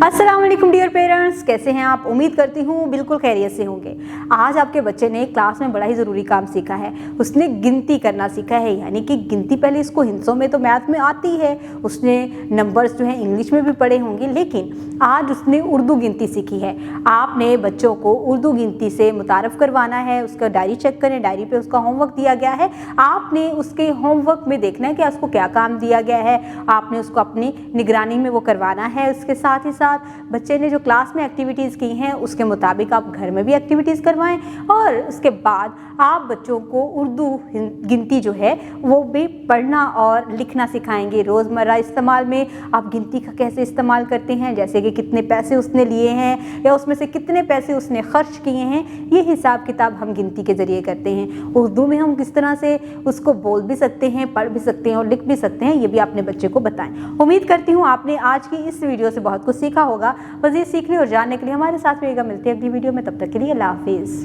अस्सलाम वालेकुम dear parents, कैसे हैं आप? उम्मीद करती हूँ बिल्कुल खैरियत से होंगे। आज आपके बच्चे ने क्लास में बड़ा ही ज़रूरी काम सीखा है। उसने गिनती करना सीखा है, यानी कि गिनती पहले इसको हिंसों में तो मैथ में आती है, उसने नंबर्स जो हैं इंग्लिश में भी पढ़े होंगे, लेकिन आज उसने उर्दू गिनती सीखी है। आपने बच्चों को उर्दू गिनती से मुतारफ़ करवाना है। उसका डायरी चेक करें, डायरी पे उसका होमवर्क दिया गया है। आपने उसके होमवर्क में देखना है कि उसको क्या काम दिया गया है, आपने उसको अपनी निगरानी में वो करवाना है। उसके साथ ही साथ बच्चे ने जो क्लास में एक्टिविटीज़ की हैं उसके मुताबिक आप घर में भी एक्टिविटीज़ करवाएं, और उसके बाद आप बच्चों को उर्दू गिनती जो है वो भी पढ़ना और लिखना सिखाएंगे। रोज़मर्रा इस्तेमाल में आप गिनती का कैसे इस्तेमाल करते हैं, जैसे कि कितने पैसे उसने लिए हैं या उसमें से कितने पैसे उसने खर्च किए हैं, ये हिसाब किताब हम गिनती के ज़रिए करते हैं। उर्दू में हम किस तरह से उसको बोल भी सकते हैं, पढ़ भी सकते हैं और लिख भी सकते हैं, ये भी आपने बच्चे को बताएं। उम्मीद करती हूँ आपने आज की इस वीडियो से बहुत कुछ सीखा होगा। मज़ीद सीखने और जानने के लिए हमारे साथ रहिएगा। मिलते हैं अगली वीडियो में, तब तक के लिए अल्लाह हाफिज़।